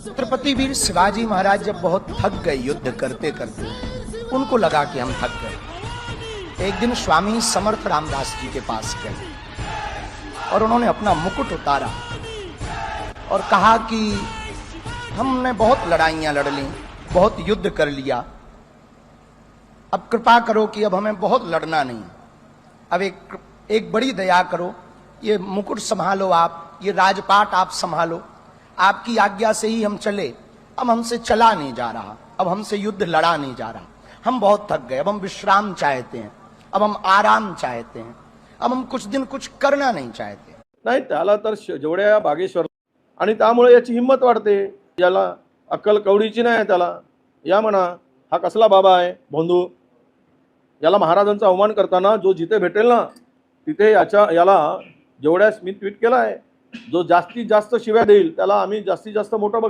छत्रपति वीर शिवाजी महाराज जब बहुत थक गए युद्ध करते करते, उनको लगा कि हम थक गए। एक दिन स्वामी समर्थ रामदास जी के पास गए और उन्होंने अपना मुकुट उतारा और कहा कि हमने बहुत लड़ाइयां लड़ ली, बहुत युद्ध कर लिया, अब कृपा करो कि अब हमें बहुत लड़ना नहीं, अब एक बड़ी दया करो, ये मुकुट संभालो आप, ये राजपाट आप संभालो, आपकी आज्ञा से ही हम चले, अब हमसे चला नहीं जा रहा, अब हमसे युद्ध लड़ा नहीं जा रहा, हम बहुत थक गए, अब हम विश्राम चाहते हैं, अब हम आराम चाहते हैं, अब हम कुछ दिन कुछ करना नहीं चाहते। नाही त्याला तर जेवढ्या बागेश्वर आणि त्यामुळे याची हिंमत वाढते, याला अक्कल कवडीची नाही त्याला, या म्हणा हा कसला बाबा आहे भोंदू, याला महाराजांचा अवमान करताना जो जिथे भेटेल ना तिथे याला जेवढ्यास मी ट्विट केला आहे, जो जास्तीत जास्त शिव्या देईल त्याला आम्ही जास्तीत जास्त मोठं